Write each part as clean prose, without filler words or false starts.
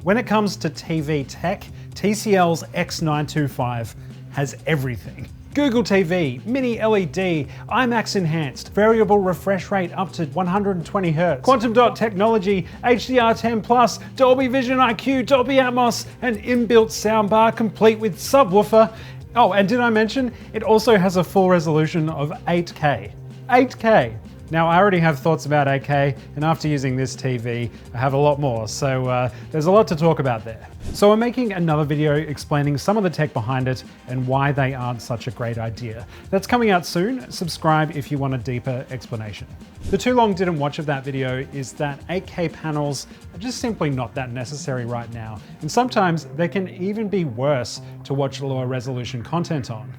When it comes to TV tech, TCL's X925 has everything. Google TV, mini LED, IMAX enhanced, variable refresh rate up to 120 Hz, Quantum Dot technology, HDR10+, Dolby Vision IQ, Dolby Atmos, and inbuilt soundbar complete with subwoofer. Oh, and did I mention, it also has a full resolution of 8K. 8K! Now, I already have thoughts about 8K, and after using this TV, I have a lot more, so there's a lot to talk about there. So I'm making another video explaining some of the tech behind it and why they aren't such a great idea. That's coming out soon. Subscribe if you want a deeper explanation. The too long didn't watch of that video is that 8K panels are just simply not that necessary right now, and sometimes they can even be worse to watch lower resolution content on.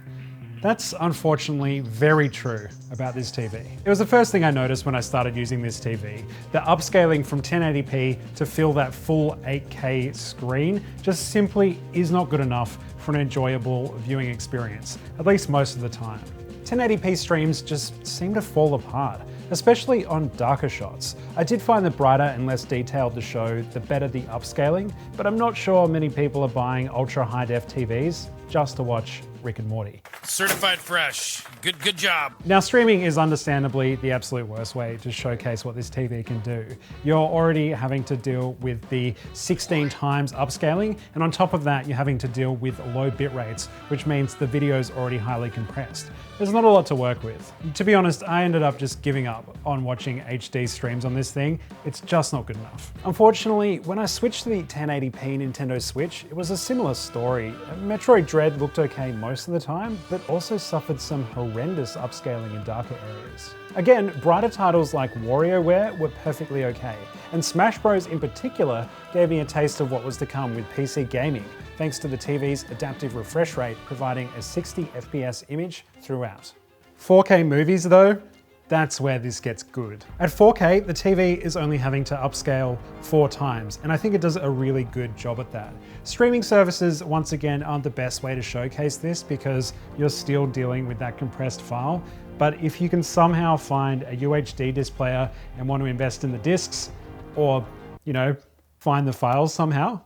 That's unfortunately very true about this TV. It was the first thing I noticed when I started using this TV. The upscaling from 1080p to fill that full 8K screen just simply is not good enough for an enjoyable viewing experience, at least most of the time. 1080p streams just seem to fall apart, especially on darker shots. I did find the brighter and less detailed the show, the better the upscaling, but I'm not sure many people are buying ultra high def TVs just to watch Rick and Morty. Certified fresh. Good job. Now, streaming is understandably the absolute worst way to showcase what this TV can do. You're already having to deal with the 16 times upscaling, and on top of that, you're having to deal with low bit rates, which means the video is already highly compressed. There's not a lot to work with. To be honest, I ended up just giving up on watching HD streams on this thing. It's just not good enough. Unfortunately, when I switched to the 1080p Nintendo Switch, it was a similar story. Metroid Dread looked okay most of the time, but also suffered some horrendous upscaling in darker areas. Again, brighter titles like WarioWare were perfectly okay, and Smash Bros in particular gave me a taste of what was to come with PC gaming, thanks to the TV's adaptive refresh rate providing a 60 FPS image throughout. 4K movies though, that's where this gets good. At 4K, the TV is only having to upscale 4 times, and I think it does a really good job at that. Streaming services, once again, aren't the best way to showcase this because you're still dealing with that compressed file. But if you can somehow find a UHD disc player and want to invest in the discs, or, you know, find the files somehow,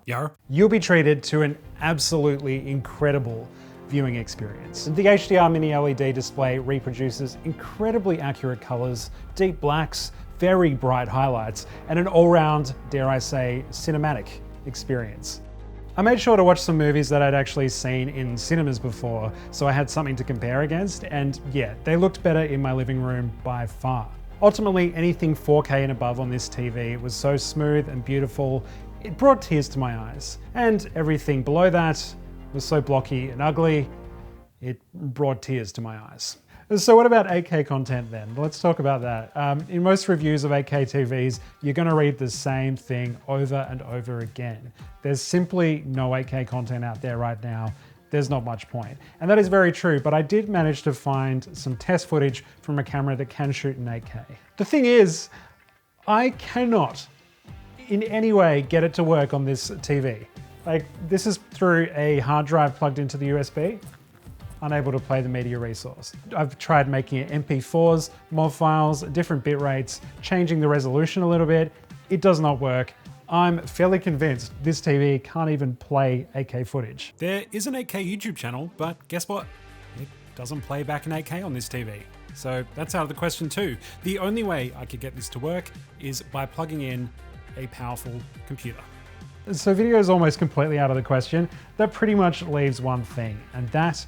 you'll be treated to an absolutely incredible viewing experience. The HDR mini LED display reproduces incredibly accurate colors, deep blacks, very bright highlights, and an all-round, dare I say, cinematic experience. I made sure to watch some movies that I'd actually seen in cinemas before, so I had something to compare against, and yeah, they looked better in my living room by far. Ultimately, anything 4K and above on this TV was so smooth and beautiful, it brought tears to my eyes. And everything below that was so blocky and ugly, it brought tears to my eyes. So what about 8K content then? Let's talk about that. In most reviews of 8K TVs, you're gonna read the same thing over and over again. There's simply no 8K content out there right now. There's not much point. And that is very true, but I did manage to find some test footage from a camera that can shoot in 8K. The thing is, I cannot in any way get it to work on this TV. Like, this is through a hard drive plugged into the USB, unable to play the media resource. I've tried making it MP4s, MOV files, different bit rates, changing the resolution a little bit. It does not work. I'm fairly convinced this TV can't even play 8K footage. There is an 8K YouTube channel, but guess what? It doesn't play back in 8K on this TV. So that's out of the question too. The only way I could get this to work is by plugging in a powerful computer. So video is almost completely out of the question. That pretty much leaves one thing, and that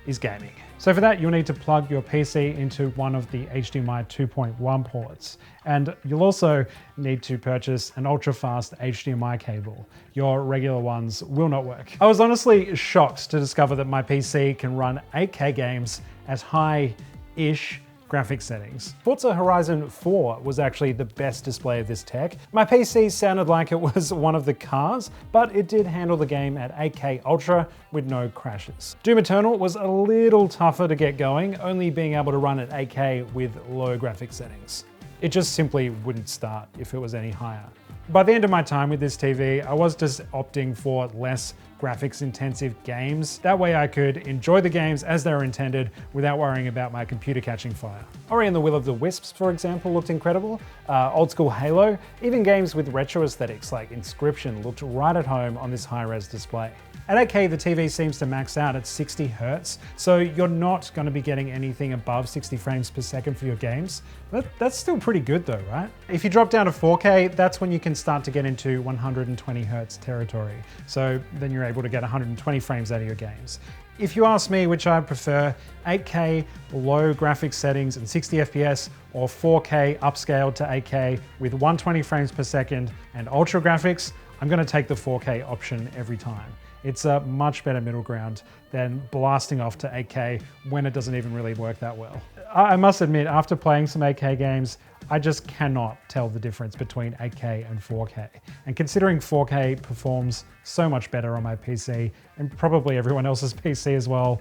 is gaming. So for that, you'll need to plug your PC into one of the HDMI 2.1 ports. And you'll also need to purchase an ultra-fast HDMI cable. Your regular ones will not work. I was honestly shocked to discover that my PC can run 8K games at high-ish graphic settings. Forza Horizon 4 was actually the best display of this tech. My PC sounded like it was one of the cars, but it did handle the game at 8K Ultra with no crashes. Doom Eternal was a little tougher to get going, only being able to run at 8K with low graphic settings. It just simply wouldn't start if it was any higher. By the end of my time with this TV, I was just opting for less graphics intensive games. That way I could enjoy the games as they were intended without worrying about my computer catching fire. Ori and the Will of the Wisps, for example, looked incredible. Old school Halo, even games with retro aesthetics like Inscription looked right at home on this high-res display. At 8K, the TV seems to max out at 60 Hz, so you're not going to be getting anything above 60 frames per second for your games. But that's still pretty good though, right? If you drop down to 4K, that's when you can start to get into 120 Hz territory. So then you're able to get 120 frames out of your games. If you ask me which I prefer, 8K low graphics settings and 60 FPS, or 4K upscaled to 8K with 120 frames per second and ultra graphics, I'm going to take the 4K option every time. It's a much better middle ground than blasting off to 8K when it doesn't even really work that well. I must admit, after playing some 8K games, I just cannot tell the difference between 8K and 4K. And considering 4K performs so much better on my PC, and probably everyone else's PC as well,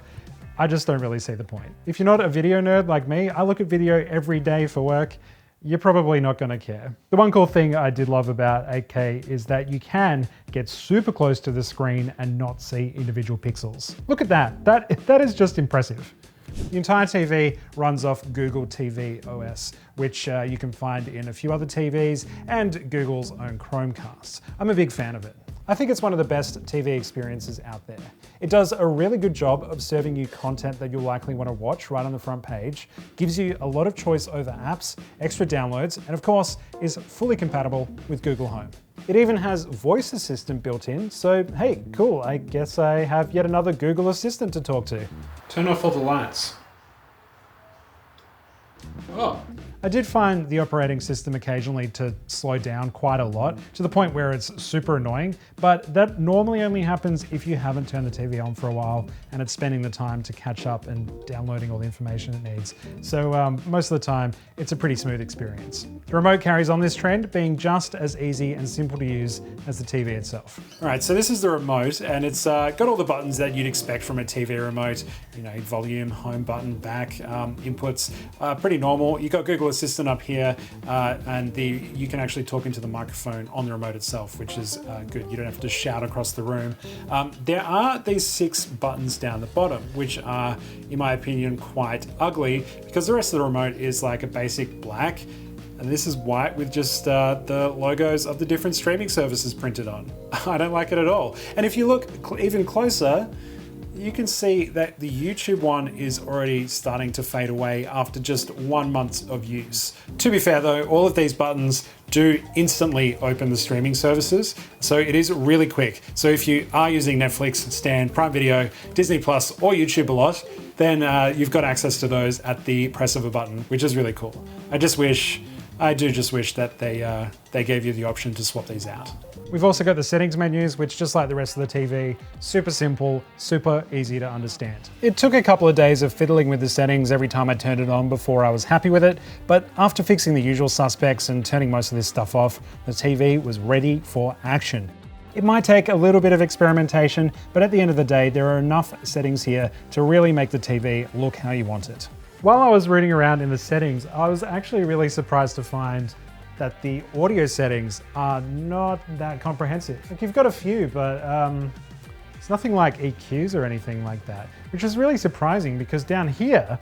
I just don't really see the point. If you're not a video nerd like me, I look at video every day for work, you're probably not going to care. The one cool thing I did love about 8K is that you can get super close to the screen and not see individual pixels. Look at that. That is just impressive. The entire TV runs off Google TV OS, which you can find in a few other TVs and Google's own Chromecasts. I'm a big fan of it. I think it's one of the best TV experiences out there. It does a really good job of serving you content that you'll likely want to watch right on the front page, gives you a lot of choice over apps, extra downloads, and of course is fully compatible with Google Home. It even has voice assistant built in, so hey, cool, I guess I have yet another Google Assistant to talk to. Turn off all the lights. Oh. I did find the operating system occasionally to slow down quite a lot, to the point where it's super annoying, but that normally only happens if you haven't turned the TV on for a while and it's spending the time to catch up and downloading all the information it needs. So most of the time, it's a pretty smooth experience. The remote carries on this trend, being just as easy and simple to use as the TV itself. All right, so this is the remote, and it's got all the buttons that you'd expect from a TV remote. You know, volume, home button, back, inputs, pretty normal. You've got Google Assistant up here, and you can actually talk into the microphone on the remote itself, which is good. You don't have to shout across the room. There are these 6 buttons down the bottom, which are, in my opinion, quite ugly, because the rest of the remote is like a basic black, and this is white with just the logos of the different streaming services printed on. I don't like it at all. And if you look even closer, you can see that the YouTube one is already starting to fade away after just 1 month of use. To be fair though, all of these buttons do instantly open the streaming services, so it is really quick. So if you are using Netflix, Stan, Prime Video, Disney Plus, or YouTube a lot, then you've got access to those at the press of a button, which is really cool. I do just wish that they gave you the option to swap these out. We've also got the settings menus, which just like the rest of the TV, super simple, super easy to understand. It took a couple of days of fiddling with the settings every time I turned it on before I was happy with it, but after fixing the usual suspects and turning most of this stuff off, the TV was ready for action. It might take a little bit of experimentation, but at the end of the day, there are enough settings here to really make the TV look how you want it. While I was rooting around in the settings, I was actually really surprised to find that the audio settings are not that comprehensive. Like, you've got a few, but it's nothing like EQs or anything like that, which is really surprising because down here,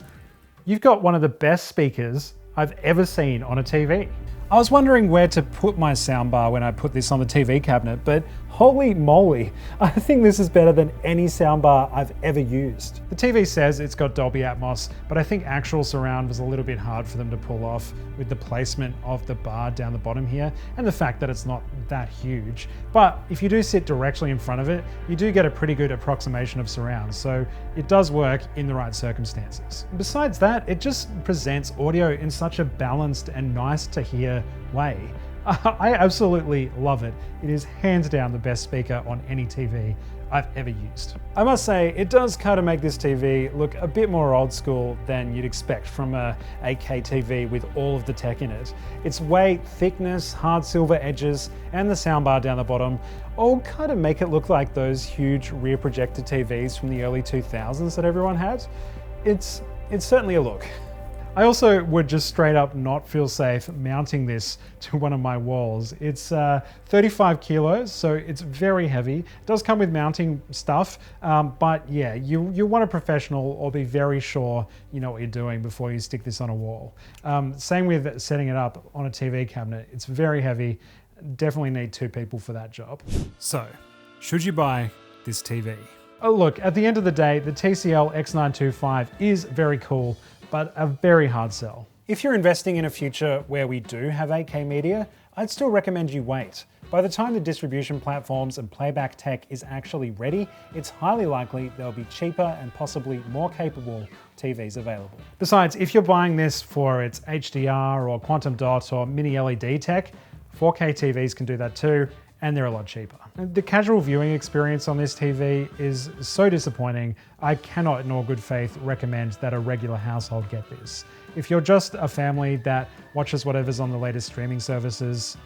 you've got one of the best speakers I've ever seen on a TV. I was wondering where to put my soundbar when I put this on the TV cabinet, but holy moly, I think this is better than any soundbar I've ever used. The TV says it's got Dolby Atmos, but I think actual surround was a little bit hard for them to pull off with the placement of the bar down the bottom here and the fact that it's not that huge. But if you do sit directly in front of it, you do get a pretty good approximation of surround, so it does work in the right circumstances. Besides that, it just presents audio in such a balanced and nice to hear way. I absolutely love it. It is hands down the best speaker on any TV I've ever used. I must say, it does kind of make this TV look a bit more old school than you'd expect from a 8K TV with all of the tech in it. Its weight, thickness, hard silver edges, and the soundbar down the bottom all kind of make it look like those huge rear projector TVs from the early 2000s that everyone had. It's certainly a look. I also would just straight up not feel safe mounting this to one of my walls. It's 35 kilos, so it's very heavy. It does come with mounting stuff, but yeah, you want a professional or be very sure you know what you're doing before you stick this on a wall. Same with setting it up on a TV cabinet. It's very heavy. Definitely need 2 people for that job. So, should you buy this TV? Oh, look, at the end of the day, the TCL X925 is very cool, but a very hard sell. If you're investing in a future where we do have 8K media, I'd still recommend you wait. By the time the distribution platforms and playback tech is actually ready, it's highly likely there'll be cheaper and possibly more capable TVs available. Besides, if you're buying this for its HDR or Quantum Dot or mini LED tech, 4K TVs can do that too, and they're a lot cheaper. The casual viewing experience on this TV is so disappointing. I cannot in all good faith recommend that a regular household get this. If you're just a family that watches whatever's on the latest streaming services,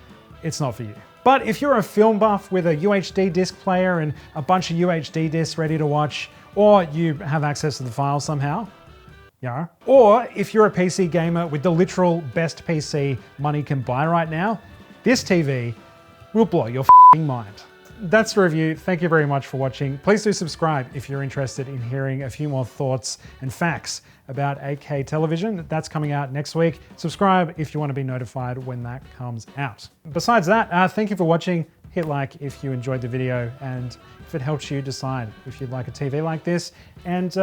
it's not for you. But if you're a film buff with a UHD disc player and a bunch of UHD discs ready to watch, or you have access to the files somehow, yeah. Or if you're a PC gamer with the literal best PC money can buy right now, this TV will blow your mind. That's the review. Thank you very much for watching. Please do subscribe if you're interested in hearing a few more thoughts and facts about 8K television. That's coming out next week. Subscribe if you want to be notified when that comes out. Besides that, thank you for watching. Hit like if you enjoyed the video and if it helps you decide if you'd like a TV like this. And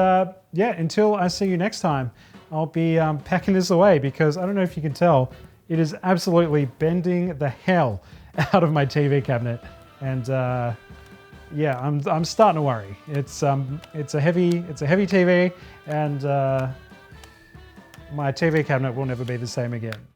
yeah, until I see you next time, I'll be packing this away because I don't know if you can tell, it is absolutely bending the hell out of my TV cabinet. And yeah, I'm starting to worry. It's a heavy TV, and my TV cabinet will never be the same again.